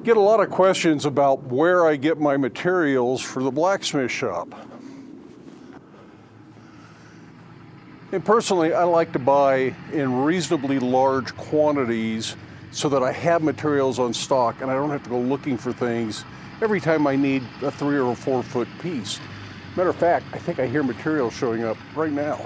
Get a lot of questions about where I get my materials for the blacksmith shop. And personally, I like to buy in reasonably large quantities so that I have materials on stock and I don't have to go looking for things every time I need a 3 or 4 foot piece. Matter of fact, I think I hear material showing up right now.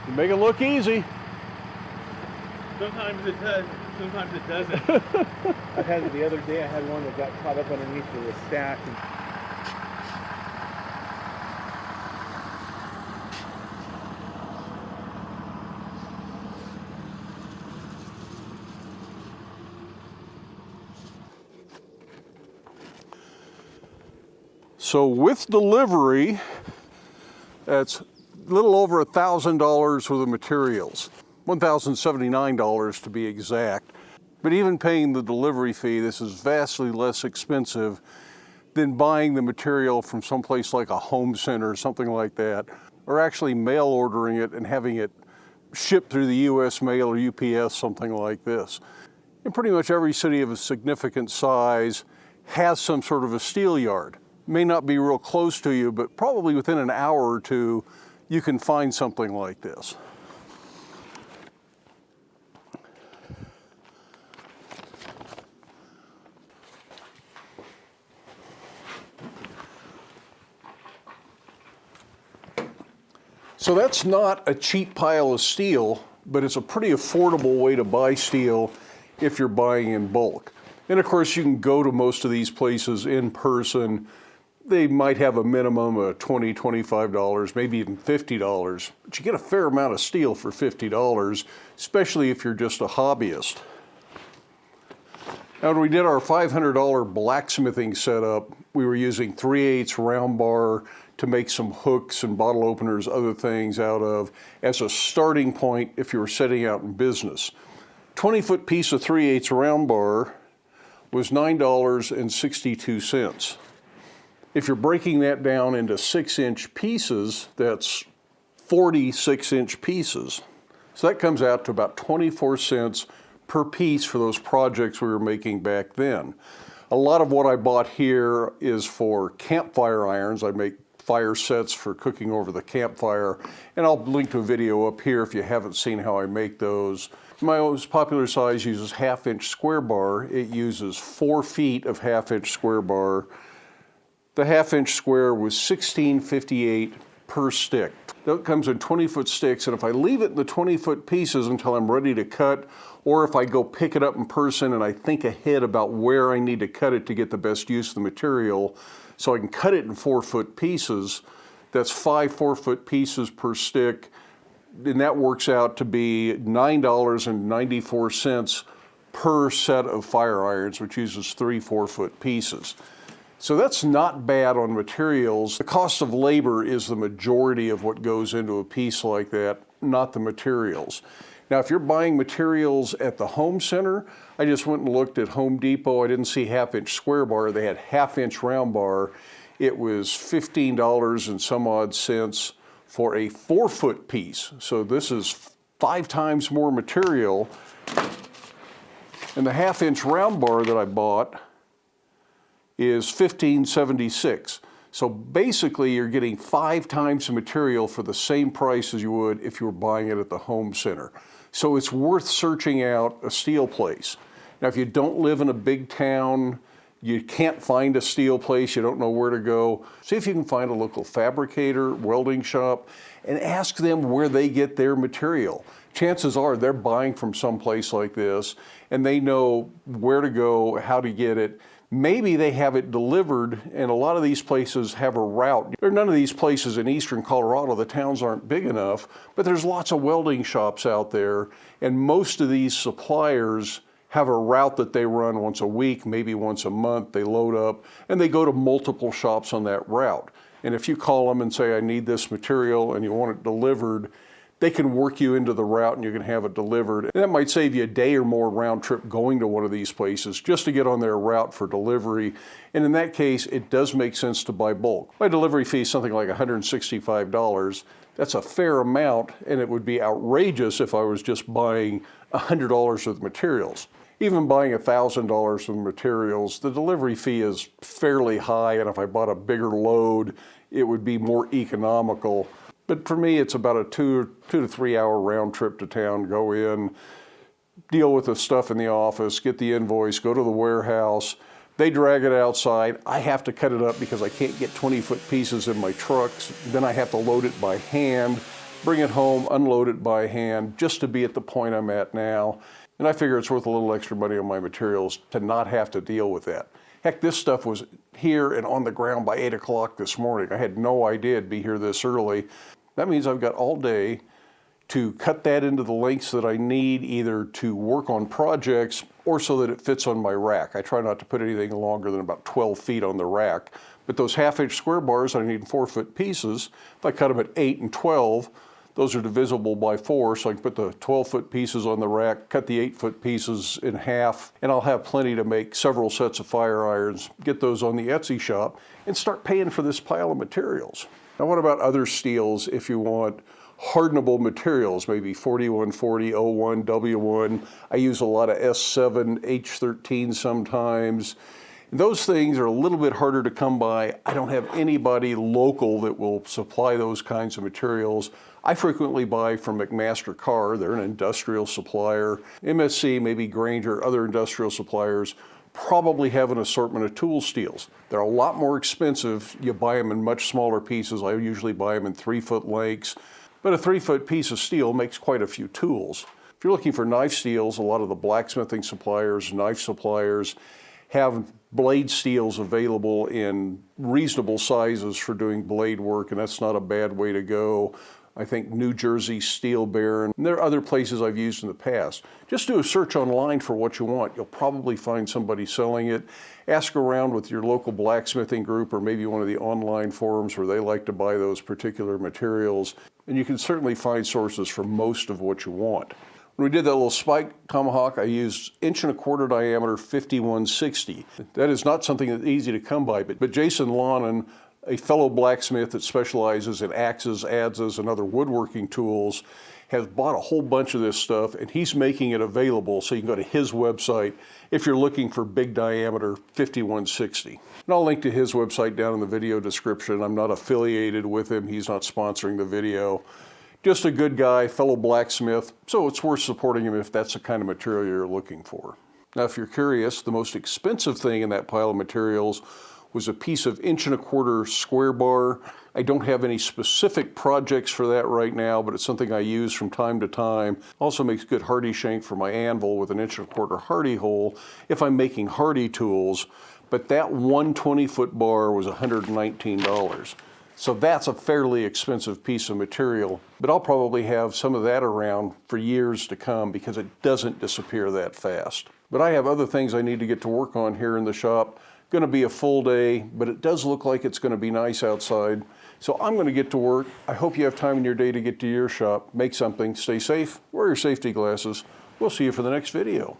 You make it look easy. Sometimes it does, sometimes it doesn't. I had it the other day, I had one that got caught up underneath the stack. So with delivery, that's a little over $1,000 for the materials, $1,079 to be exact. But even paying the delivery fee, this is vastly less expensive than buying the material from someplace like a home center or something like that, or actually mail ordering it and having it shipped through the US mail or UPS, something like this. And pretty much every city of a significant size has some sort of a steel yard. May not be real close to you, but probably within an hour or two, you can find something like this. So that's not a cheap pile of steel, but it's a pretty affordable way to buy steel if you're buying in bulk. And of course, you can go to most of these places in person. They might have a minimum of $20, $25, maybe even $50, but you get a fair amount of steel for $50, especially if you're just a hobbyist. Now, when we did our $500 blacksmithing setup, we were using 3/8 round bar to make some hooks and bottle openers, other things out of, as a starting point if you were setting out in business. 20-foot piece of 3/8 round bar was $9.62. If you're breaking that down into 6-inch pieces, that's 40 6-inch pieces. So that comes out to about 24 cents per piece for those projects we were making back then. A lot of what I bought here is for campfire irons. I make fire sets for cooking over the campfire, and I'll link to a video up here if you haven't seen how I make those. My most popular size uses 1/2-inch square bar. It uses 4 feet of 1/2-inch square bar. The 1/2-inch square was $16.58 per stick. That comes in 20-foot sticks, and if I leave it in the 20-foot pieces until I'm ready to cut, or if I go pick it up in person and I think ahead about where I need to cut it to get the best use of the material, so I can cut it in 4-foot pieces, that's 5 4-foot pieces per stick, and that works out to be $9.94 per set of fire irons, which uses 3 4-foot pieces. So that's not bad on materials. The cost of labor is the majority of what goes into a piece like that, not the materials. Now, if you're buying materials at the home center, I just went and looked at Home Depot. I didn't see 1/2-inch square bar. They had 1/2-inch round bar. It was $15 and some odd cents for a 4-foot piece. So this is 5 times more material. And the 1/2-inch round bar that I bought is $15.76. So basically you're getting 5 times the material for the same price as you would if you were buying it at the home center. So it's worth searching out a steel place. Now, if you don't live in a big town you can't find a steel place, you don't know where to go, see if you can find a local fabricator, welding shop, and ask them where they get their material. Chances are they're buying from some place like this, and they know where to go, how to get it. Maybe they have it delivered, and a lot of these places have a route. There are none of these places in eastern Colorado. The towns aren't big enough, but there's lots of welding shops out there, and most of these suppliers have a route that they run once a week, maybe once a month. They load up, and they go to multiple shops on that route. And if you call them and say, I need this material, and you want it delivered, they can work you into the route and you can have it delivered. And that might save you a day or more round trip going to one of these places just to get on their route for delivery. And in that case, it does make sense to buy bulk. My delivery fee is something like $165. That's a fair amount, and it would be outrageous if I was just buying $100 worth of materials. Even buying $1,000 worth of materials, the delivery fee is fairly high, and if I bought a bigger load, it would be more economical. But for me, it's about a 2 to 3 hour round trip to town. Go in, deal with the stuff in the office, get the invoice, go to the warehouse. They drag it outside. I have to cut it up because I can't get 20-foot pieces in my trucks. Then I have to load it by hand, bring it home, unload it by hand, just to be at the point I'm at now. And I figure it's worth a little extra money on my materials to not have to deal with that. Heck, this stuff was here and on the ground by 8 o'clock this morning. I had no idea it'd be here this early. That means I've got all day to cut that into the lengths that I need, either to work on projects or so that it fits on my rack. I try not to put anything longer than about 12 feet on the rack. But those 1/2-inch square bars, I need 4-foot pieces. If I cut them at 8 and 12, those are divisible by 4, so I can put the 12-foot pieces on the rack, cut the 8-foot pieces in half, and I'll have plenty to make several sets of fire irons, get those on the Etsy shop, and start paying for this pile of materials. Now, what about other steels if you want hardenable materials, maybe 4140, 01, W1. I use a lot of S7, H13 sometimes. Those things are a little bit harder to come by. I don't have anybody local that will supply those kinds of materials. I frequently buy from McMaster Carr. They're an industrial supplier. MSC, maybe Granger, other industrial suppliers probably have an assortment of tool steels. They're a lot more expensive. You buy them in much smaller pieces. I usually buy them in 3-foot lengths, but a 3-foot piece of steel makes quite a few tools. If you're looking for knife steels, a lot of the blacksmithing suppliers, knife suppliers have blade steels available in reasonable sizes for doing blade work, and that's not a bad way to go. I think New Jersey Steel Baron. And there are other places I've used in the past. Just do a search online for what you want. You'll probably find somebody selling it. Ask around with your local blacksmithing group or maybe one of the online forums where they like to buy those particular materials. And you can certainly find sources for most of what you want. When we did that little spike tomahawk, I used 1.25" diameter 5160. That is not something that's easy to come by, but Jason Lonan, a fellow blacksmith that specializes in axes, adzes, and other woodworking tools, has bought a whole bunch of this stuff, and he's making it available, so you can go to his website if you're looking for big diameter 5160. And I'll link to his website down in the video description. I'm not affiliated with him. He's not sponsoring the video. Just a good guy, fellow blacksmith, so it's worth supporting him if that's the kind of material you're looking for. Now, if you're curious, the most expensive thing in that pile of materials was a piece of 1.25" square bar. I don't have any specific projects for that right now, but it's something I use from time to time. Also makes good hardy shank for my anvil with an 1.25" hardy hole if I'm making hardy tools. But that one 20-foot bar was $119. So that's a fairly expensive piece of material, but I'll probably have some of that around for years to come because it doesn't disappear that fast. But I have other things I need to get to work on here in the shop. Going to be a full day, but it does look like it's going to be nice outside. So I'm going to get to work. I hope you have time in your day to get to your shop, make something, stay safe, wear your safety glasses. We'll see you for the next video.